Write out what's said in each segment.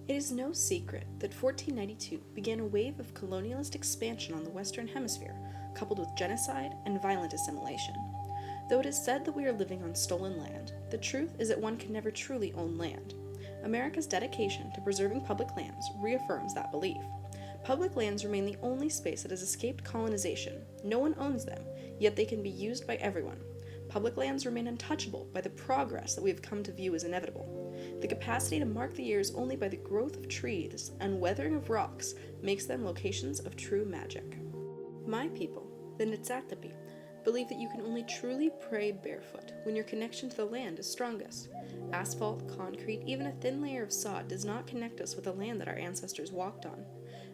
It is no secret that 1492 began a wave of colonialist expansion on the Western Hemisphere, coupled with genocide and violent assimilation. Though it is said that we are living on stolen land, the truth is that one can never truly own land. America's dedication to preserving public lands reaffirms that belief. Public lands remain the only space that has escaped colonization. No one owns them, yet they can be used by everyone. Public lands remain untouchable by the progress that we have come to view as inevitable. The capacity to mark the years only by the growth of trees and weathering of rocks makes them locations of true magic. My people, the Nitsatapi, believe that you can only truly pray barefoot when your connection to the land is strongest. Asphalt, concrete, even a thin layer of sod does not connect us with the land that our ancestors walked on.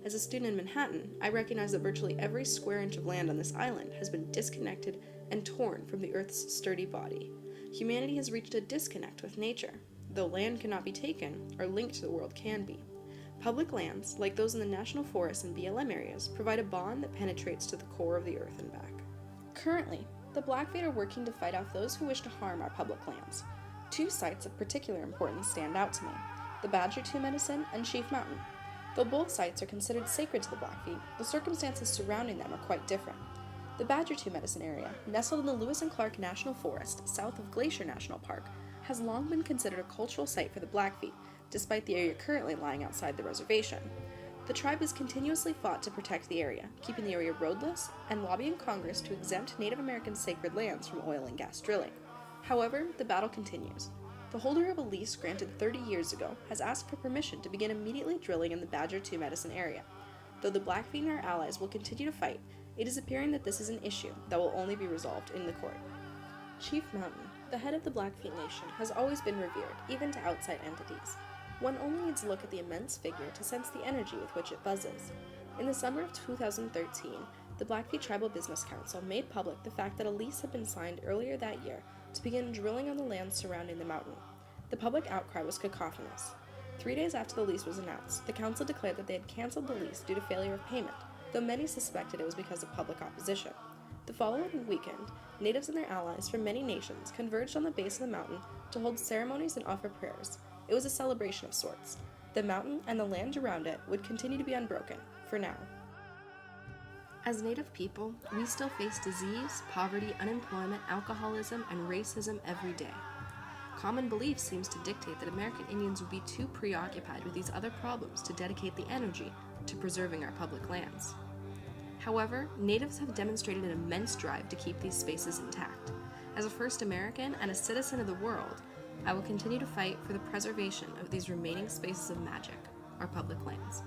As a student in Manhattan, I recognize that virtually every square inch of land on this island has been disconnected and torn from the Earth's sturdy body. Humanity has reached a disconnect with nature. Though land cannot be taken, our link to the world can be. Public lands, like those in the National Forest and BLM areas, provide a bond that penetrates to the core of the earth and back. Currently, the Blackfeet are working to fight off those who wish to harm our public lands. Two sites of particular importance stand out to me: the Badger 2 Medicine and Chief Mountain. Though both sites are considered sacred to the Blackfeet, the circumstances surrounding them are quite different. The Badger 2 Medicine area, nestled in the Lewis and Clark National Forest, south of Glacier National Park, has long been considered a cultural site for the Blackfeet, despite the area currently lying outside the reservation. The tribe has continuously fought to protect the area, keeping the area roadless and lobbying Congress to exempt Native American sacred lands from oil and gas drilling. However, the battle continues. The holder of a lease granted 30 years ago has asked for permission to begin immediately drilling in the Badger 2 Medicine area. Though the Blackfeet and our allies will continue to fight, it is appearing that this is an issue that will only be resolved in the court. Chief Mountain, the head of the Blackfeet Nation, has always been revered, even to outside entities. One only needs to look at the immense figure to sense the energy with which it buzzes. In the summer of 2013, the Blackfeet Tribal Business Council made public the fact that a lease had been signed earlier that year to begin drilling on the land surrounding the mountain. The public outcry was cacophonous. 3 days after the lease was announced, the council declared that they had canceled the lease due to failure of payment, though many suspected it was because of public opposition. The following weekend, natives and their allies from many nations converged on the base of the mountain to hold ceremonies and offer prayers. It was a celebration of sorts. The mountain and the land around it would continue to be unbroken, for now. As Native people, we still face disease, poverty, unemployment, alcoholism, and racism every day. Common belief seems to dictate that American Indians would be too preoccupied with these other problems to dedicate the energy to preserving our public lands. However, Natives have demonstrated an immense drive to keep these spaces intact. As a first American and a citizen of the world, I will continue to fight for the preservation of these remaining spaces of magic, our public lands.